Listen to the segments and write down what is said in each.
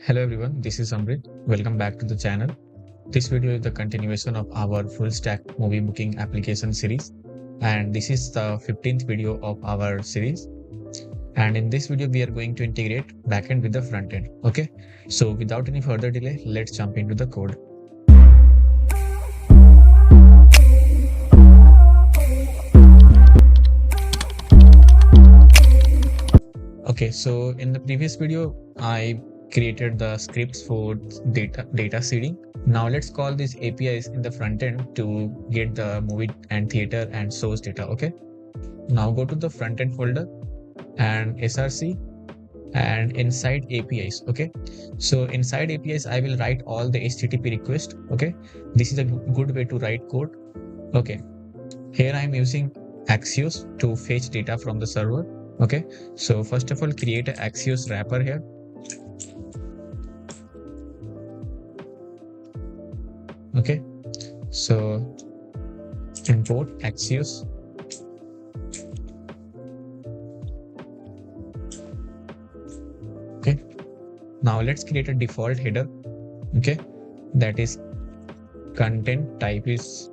Hello everyone, this is Amrit. Welcome back to the channel. This video is the continuation of our full stack movie booking application series, and this is the 15th video of our series. And in this video we are going to integrate backend with the front end. Okay, so without any further delay, let's jump into the code. Okay, so in the previous video I created the scripts for data seeding. Now let's call these APIs in the front end to get the movie and theater and source data. Okay, now go to the front end folder and src and inside APIs. Okay, so inside APIs I will write all the HTTP request. Okay, this is a good way to write code. Okay, here I am using Axios to fetch data from the server. Okay, so first of all create an Axios wrapper here. Okay, so import Axios. Okay, now let's create a default header. Okay, that is content type is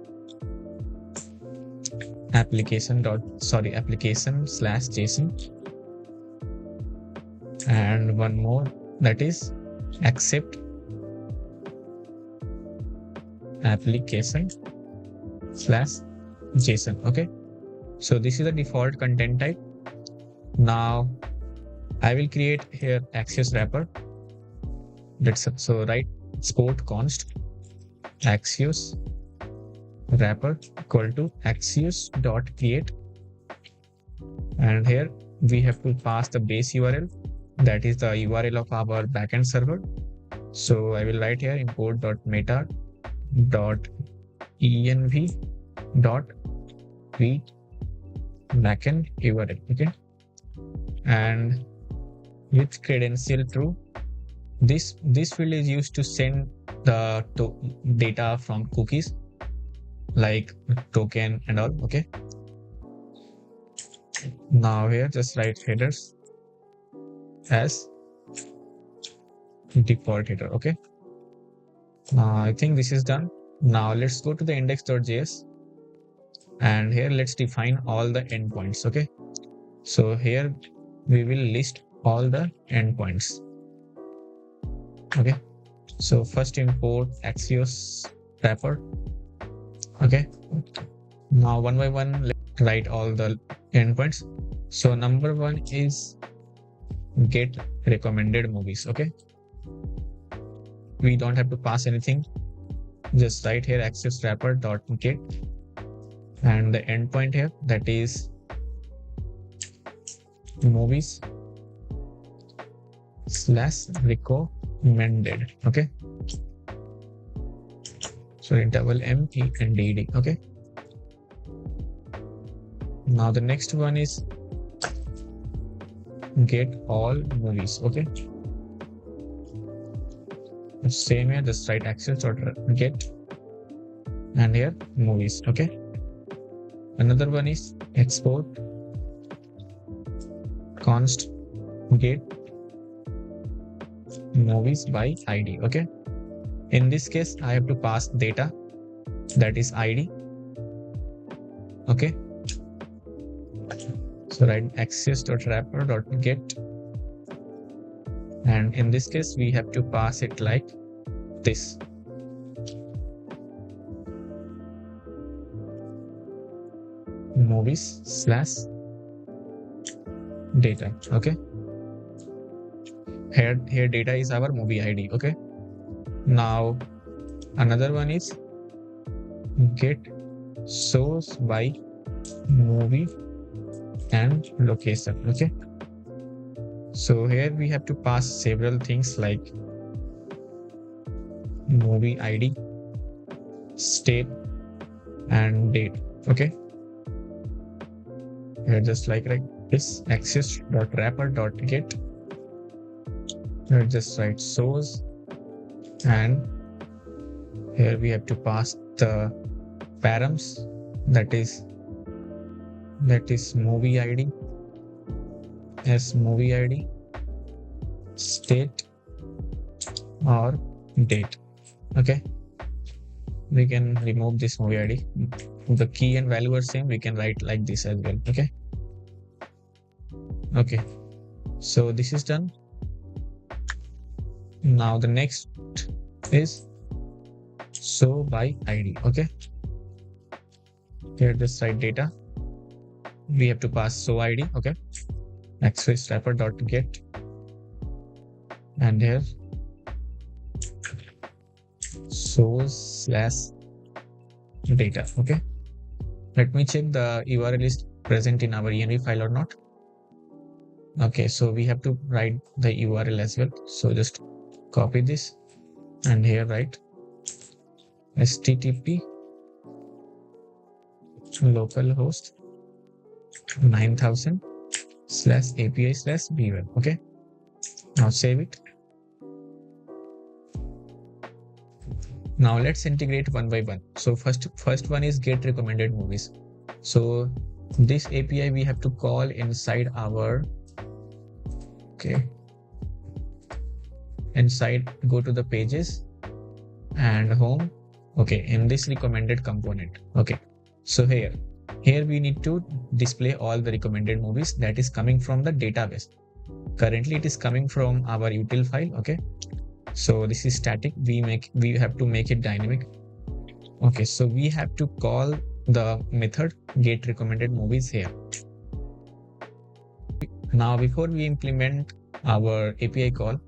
application/json, and one more, that is accept application/json. Okay, so this is the default content type. Now I will create here Axios wrapper. So write export const Axios wrapper equal to axios.create, and here we have to pass the base URL, that is the URL of our backend server. So I will write here import.meta.env.read backend URL. Okay, and with credential true, this field is used to send the data from cookies like token and all. Okay, now here just write headers as default header. Okay, I think this is done. Now let's go to the index.js, and here let's define all the endpoints. Okay, so here we will list all the endpoints. Okay, so first import Axios wrapper. Okay, now one by one let's write all the endpoints. So number one is get recommended movies. Okay, we don't have to pass anything, just write here Axios wrapper dot get, and the endpoint here, that is movies slash recommended. Okay, so double MENDD. Okay, now the next one is get all movies. Okay, same here, just write Axios.get and here movies. Okay, another one is export const get movies by ID. Okay, in this case I have to pass data, that is ID. Okay, so write Axios.wrapper.get, and in this case we have to pass it like this. Movies slash data. Okay, here data is our movie ID. Okay, now another one is get source by movie and location. Okay, so here we have to pass several things like movie ID, state, and date. Okay, here just like this Axios.wrapper.get, here just write source, and here we have to pass the params, that is movie ID as movie ID, state or date. Okay, we can remove this movie ID. The key and value are same. We can write like this as well. Okay. Okay. So this is done. Now the next is show by ID. Okay. Here just write data. We have to pass show ID. Okay. Express wrapper dot get, and here shows slash data. Okay. Let me check the URL is present in our env file or not. Okay, so we have to write the URL as well. So just copy this and here write http localhost 9000 /API/B1. Okay, now save it. Now let's integrate one by one. So first one is get recommended movies. So this API we have to call inside our inside, go to the pages and home. Okay, in this recommended component. Okay, so here we need to display all the recommended movies that is coming from the database. Currently it is coming from our util file. Okay, so this is static. We have to make it dynamic. Okay, so we have to call the method get recommended movies here. Now before we implement our API call,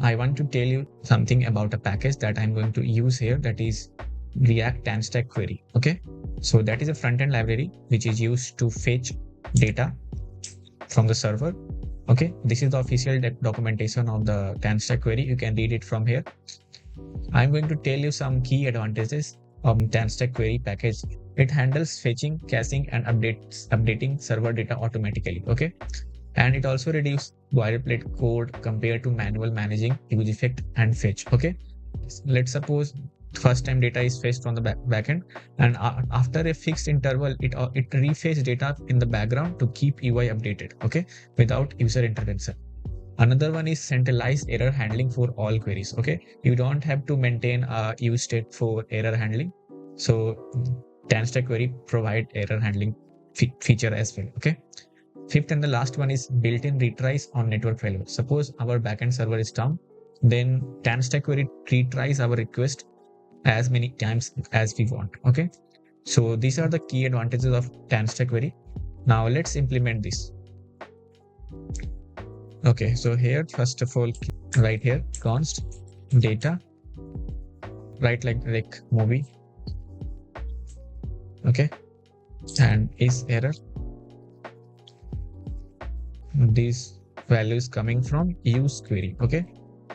I want to tell you something about a package that I'm going to use here, that is React TanStack query. Okay, so that is a front-end library which is used to fetch data from the server. Okay, this is the official documentation of the TanStack query. You can read it from here. I'm going to tell you some key advantages of TanStack query package. It handles fetching, caching, and updating server data automatically. Okay, and it also reduces boilerplate code compared to manual managing use effect and fetch. Okay, let's suppose first time data is fetched from the backend, and after a fixed interval it refetches data in the background to keep UI updated. Okay, without user intervention. Another one is centralized error handling for all queries. Okay, you don't have to maintain a use state for error handling. So TanStack query provide error handling feature as well. Okay, fifth and the last one is built-in retries on network failure. Suppose our backend server is down, then TanStack query retries our request as many times as we want. Okay, so these are the key advantages of TanStack query. Now let's implement this. Okay, so here first of all right here const data, write like rec movie. Okay, and is error. This value is coming from use query. Okay,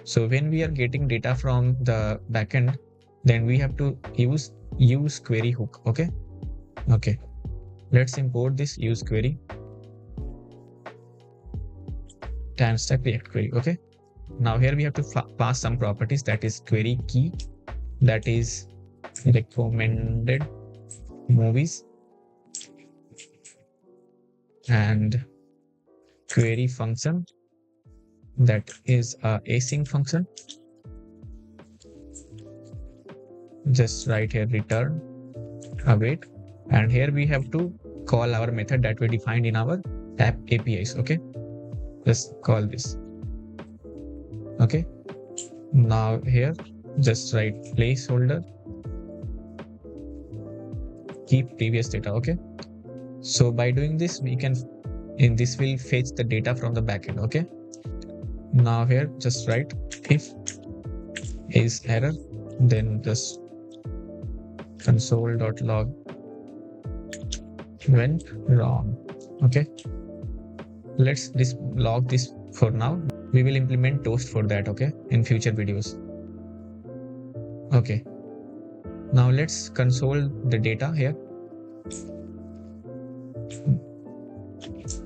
so when we are getting data from the backend, then we have to use query hook. Okay, let's import this use query TanStack React query. Okay, now here we have to pass some properties, that is query key, that is recommended movies, and query function, that is a async function. Just write here return await, and here we have to call our method that we defined in our app APIs. Okay, just call this. Okay, now here just write placeholder keep previous data. Okay, so by doing this we can, in this will fetch the data from the backend. Okay, now here just write if is error, then just console.log went wrong. Okay, let's log this for now. We will implement toast for that. Okay, in future videos. Okay, now let's console the data here.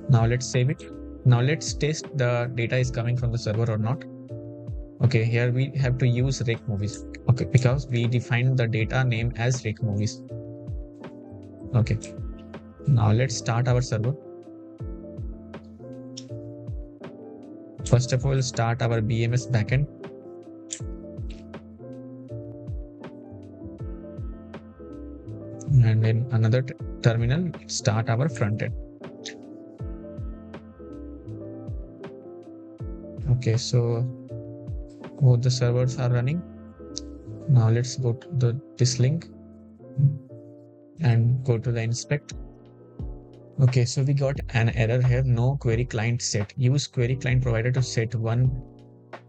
Now let's save it. Now let's test the data is coming from the server or not. Okay, here we have to use rec movies. Okay, because we defined the data name as rec movies. Okay, now let's start our server. First of all, start our BMS backend. and in another terminal start our front end. Okay, so both the servers are running. Now let's go to this link and go to the inspect. Okay, so we got an error here, no query client set. Use query client provider to set one.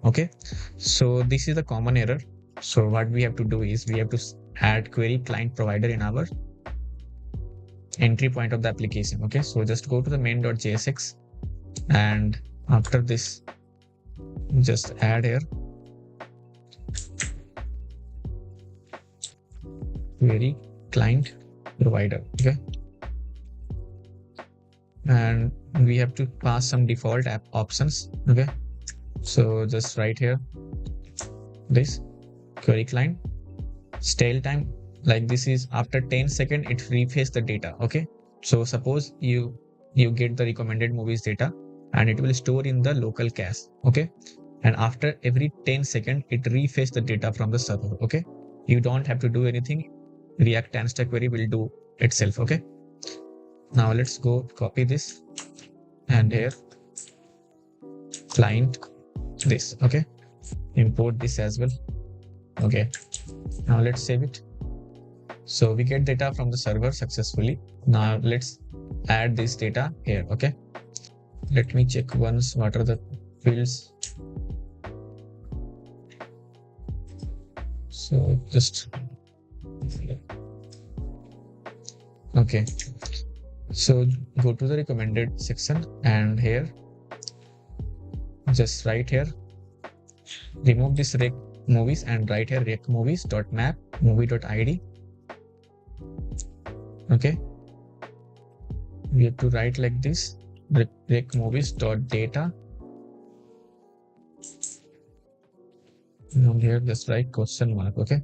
Okay, so this is the common error. So what we have to do is we have to add query client provider in our entry point of the application. Okay, so just go to the main.jsx, and after this just add here query client provider. Okay, and we have to pass some default app options. Okay, so just write here this query client stale time, like this is after 10 seconds it refresh the data. Okay, so suppose you get the recommended movies data and it will store in the local cache. Okay, and after every 10 seconds it refresh the data from the server. Okay, you don't have to do anything, React Stack query will do itself. Okay, now let's go copy this and here client this. Okay, import this as well. Okay, now let's save it. So we get data from the server successfully. Now let's add this data here. Okay, let me check once what are the fields. So just okay, so go to the recommended section and here just write here remove this rec movies and write here reactmovies.map movie.id. Okay, we have to write like this reactmovies.data, and here just write question mark. Okay,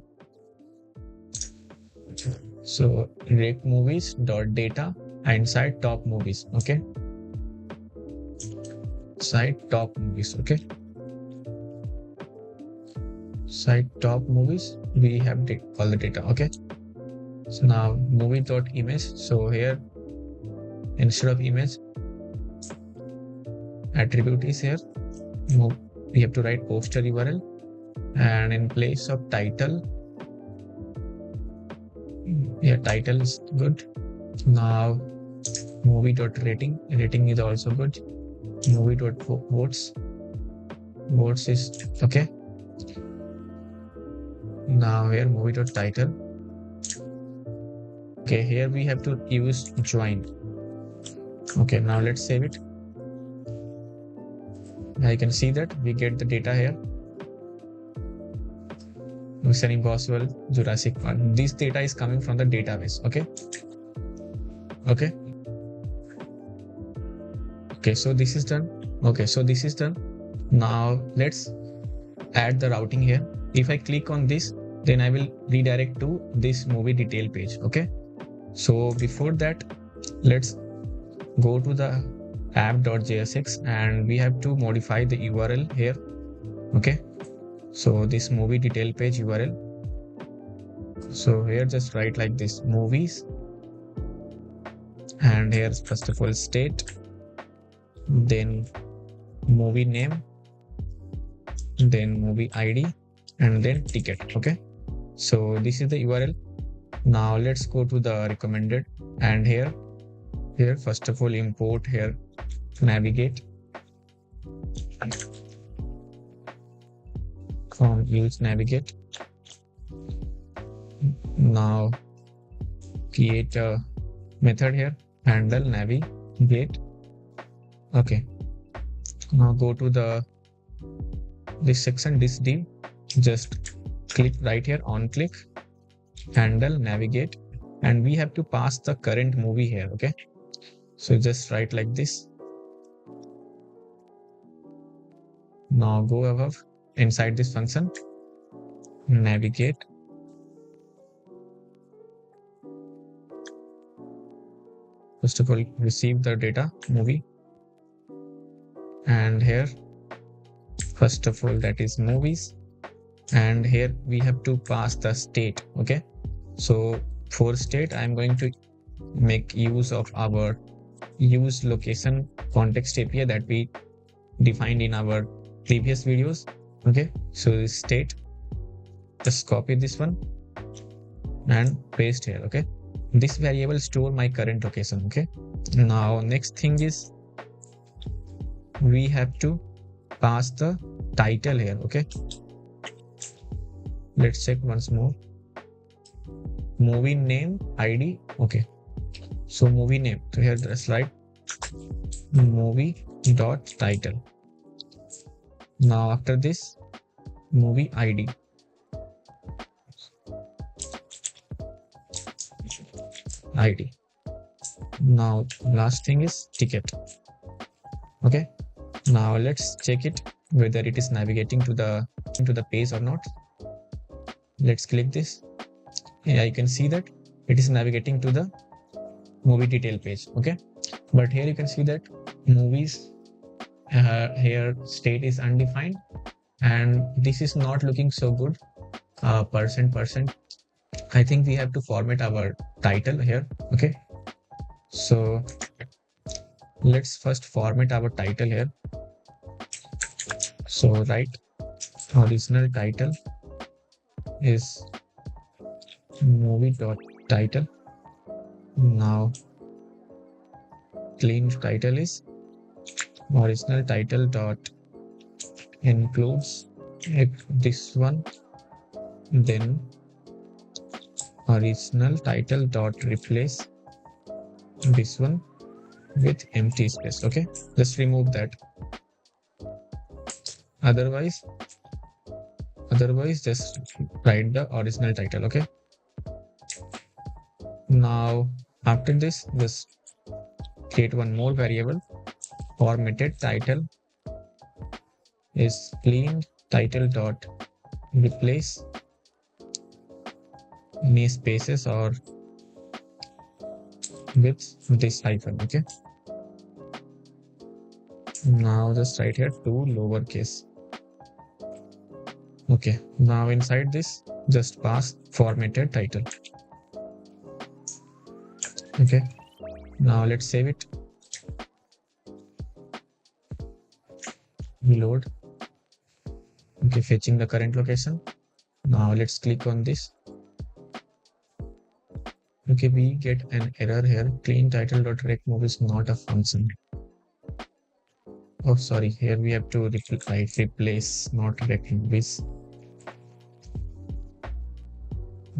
so reactmovies.data inside top movies. Okay, site top movies. Okay, site top movies, we have all the data. Okay, so now movie.image. So here instead of image attribute is here, we have to write poster URL, and in place of title, yeah, title is good. Now movie.rating, rating is also good. Movie.votes, votes is okay. Now here movie.title. Okay, here we have to use join. Okay, now let's save it. I can see that we get the data here. Mission Impossible, Jurassic Park. This data is coming from the database. Okay. Okay. Okay, so this is done. Okay, so this is done. Now let's add the routing here. If I click on this, then I will redirect to this movie detail page. Okay. So before that, let's go to the app.jsx and we have to modify the URL here. Okay, so this movie detail page URL. So here just write like this movies, and here first of all state, then movie name, then movie ID, and then ticket. Okay, so this is the URL. Now let's go to the recommended, and here first of all import here navigate from use navigate. Now create a method here, handle navigate. Okay, now go to this section, this div, just click right here on click, handle navigate, and we have to pass the current movie here. Okay, so just write like this. Now go above inside this function, navigate, first of all receive the data movie, and here first of all that is movies, and here we have to pass the state. Okay, so for state, I'm going to make use of our use location context API that we defined in our previous videos. Okay, so this state, just copy this one and paste here. Okay, this variable store my current location. Okay, now next thing is we have to pass the title here. Okay, let's check once more. Movie name ID. Okay, so movie name, so here just write movie dot title. Now after this, movie ID. Now last thing is ticket. Okay, now let's check it whether it is navigating to the page or not. Let's click this. Yeah, you can see that it is navigating to the movie detail page. Okay, but here you can see that movies here state is undefined, and this is not looking so good. Percent. I think we have to format our title here. Okay, so let's first format our title here. So write original title is movie.title. Now clean title is original title dot includes this one, then original title dot replace this one with empty space. Okay, just remove that. Otherwise just write the original title. Okay, now after this, just create one more variable, formatted title is clean title dot replace any spaces or with this hyphen. Okay, now just write here to lowercase. Okay, now inside this just pass formatted title. Okay, now let's save it. Reload. Okay, fetching the current location. Now let's click on this. Okay, we get an error here. Clean title.reactmove is not a function. Oh, sorry. Here we have to replace, not reactmove.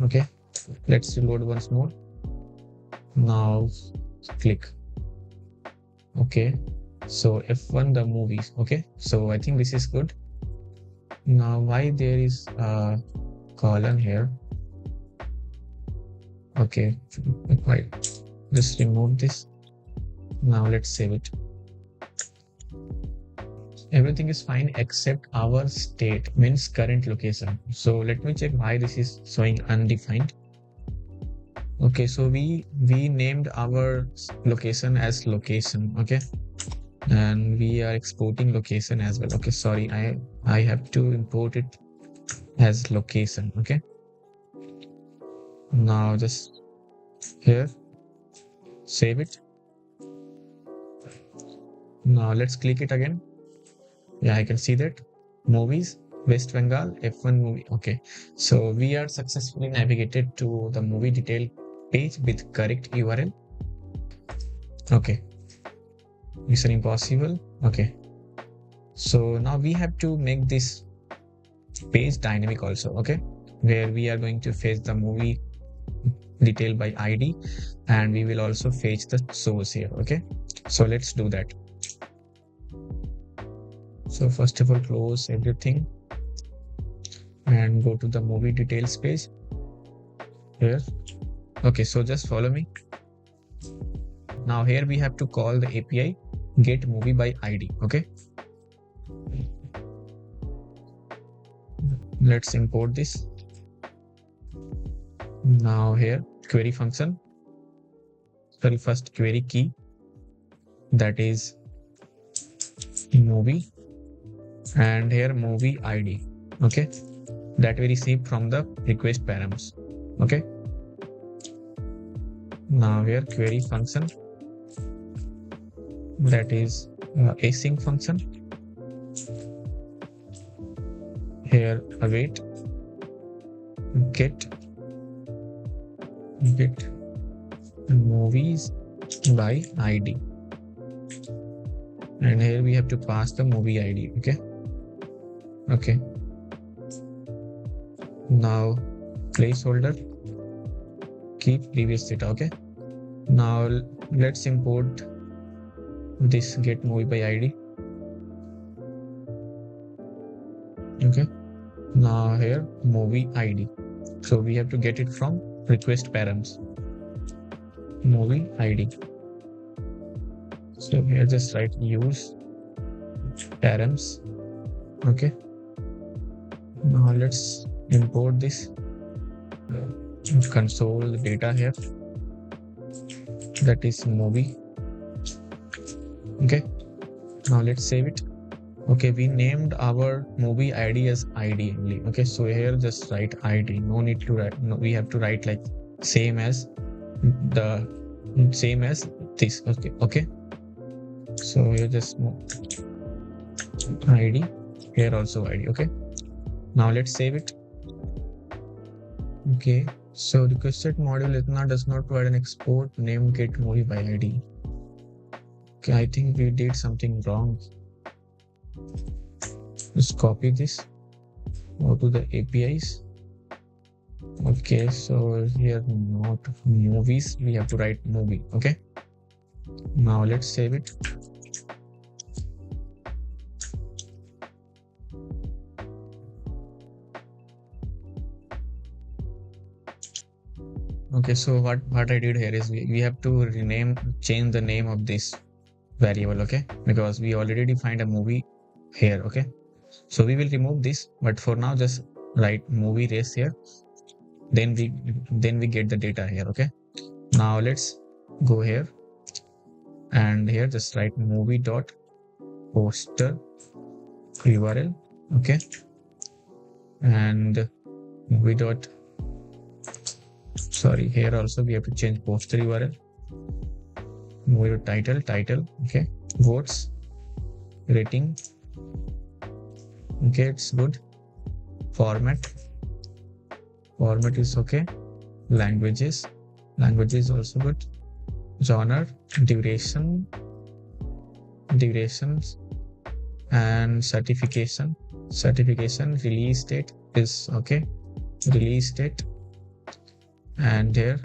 Okay, let's reload once more. Now click. Okay, so F1 the movies. Okay, so I think this is good. Now why there is a colon here? Okay, right. Just remove this. Now let's save it. Everything is fine except our state, means current location. So let me check why this is showing undefined. Okay, so we named our location as location. Okay, and we are exporting location as well. Okay, sorry, I have to import it as location. Okay, now just here save it. Now let's click it again. Yeah, I can see that movies West Bengal F1 movie. Okay, so we are successfully navigated to the movie detail page with correct URL. Okay, mission impossible. Okay, so now we have to make this page dynamic also. Okay, where we are going to fetch the movie detail by ID, and we will also fetch the source here. Okay, so let's do that. So first of all, close everything and go to the movie details page here. Okay, so just follow me. Now here we have to call the API get movie by ID. Okay, let's import this. Now here query function, sorry, first query key, that is movie, and here movie ID. Okay, that we receive from the request params. Okay, Now here query function, that is async function. Here await get movies by ID, and here we have to pass the movie ID. Okay, now placeholder keep previous data. Okay, now let's import this get movie by ID. Okay, now here movie ID, so we have to get it from request params movie ID. So here just write use params. Okay, now let's import this console data here, that is movie. Okay, now let's save it. Okay, we named our movie ID as ID only. Okay, so here just write ID, no need to write, no, we have to write like same as this. Okay, so here just ID, here also ID. Okay, now let's save it. Okay, so requested module does not provide an export name get movie by ID. Okay, I think we did something wrong. Just copy this, go to the APIs. Okay, so here not movies, we have to write movie. Okay, now let's save it. Okay, so what I did here is we have to change the name of this variable. Okay, because we already defined a movie here. Okay, so we will remove this, but for now just write movie race here, then we get the data here. Okay, now let's go here, and here just write movie dot poster URL. Okay, and movie dot here also we have to change poster URL. Movie title. Okay, votes, rating. Okay, it's good. Format is okay. Languages also good. Genre, durations, and certification. Release date is okay. And here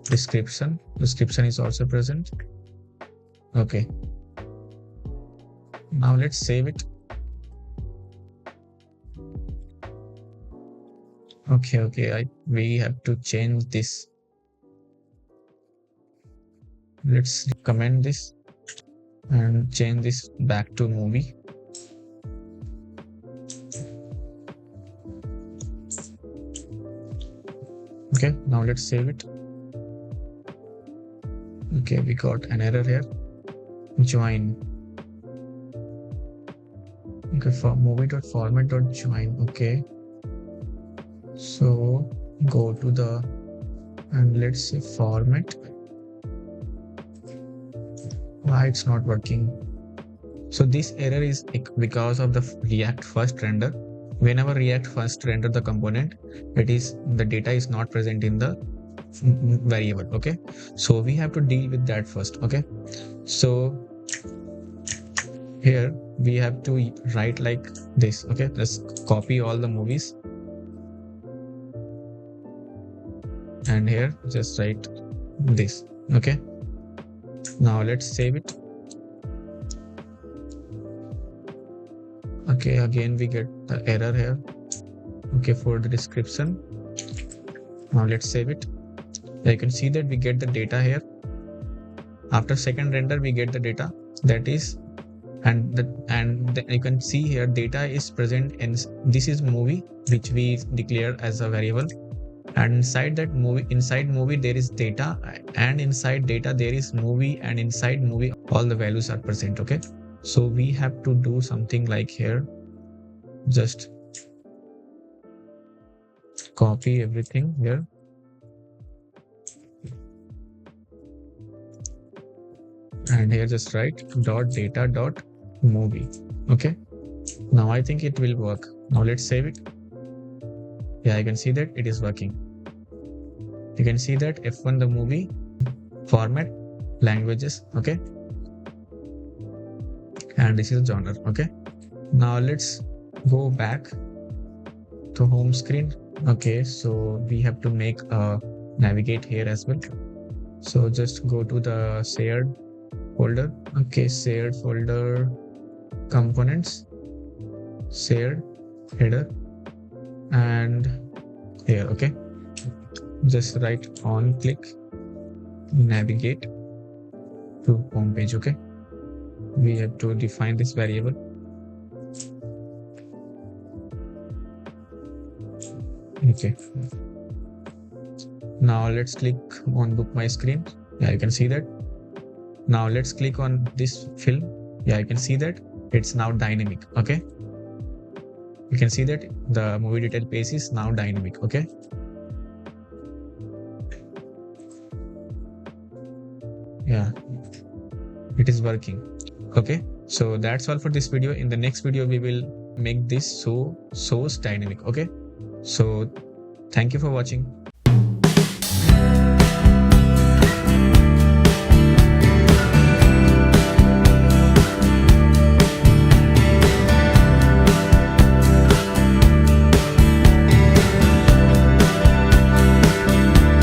description is also present. Okay, now let's save it. Okay, we have to change this. Let's comment this and change this back to movie. Okay, now let's save it. Okay, we got an error here. Join. Okay, for movie.format.join. Okay, so go to the, and let's say format. Why it's not working? So this error is because of the React first render. Whenever React first render the component, the data is not present in the variable. Okay, so we have to deal with that first. Okay, so here we have to write like this. Okay, let's copy all the movies, and here just write this. Okay, now let's save it. Okay, again we get the error here. Okay, for the description. Now let's save it. You can see that we get the data here. After second render, we get the data, that is, and you can see here data is present in this is movie, which we declare as a variable, and inside movie there is data, and inside data there is movie, and inside movie all the values are present. Okay, so we have to do something like here, just copy everything here. and here just write .data.movie. Okay, now I think it will work. Now let's save it. Yeah, I can see that it is working. You can see that F1 the movie, format, languages, okay, and this is genre. Okay, now let's go back to home screen. Okay, so we have to make a navigate here as well. So just go to the shared folder. Okay, shared folder, components, shared header, and here. Okay, just write on click navigate to home page. Okay, we have to define this variable. Okay, now let's click on BookMyScreen. Yeah, you can see that. Now let's click on this film. Yeah, you can see that it's now dynamic. Okay, you can see that the movie detail page is now dynamic. Okay, yeah, it is working. Okay, so that's all for this video. In the next video we will make this source dynamic. Okay, so thank you for watching.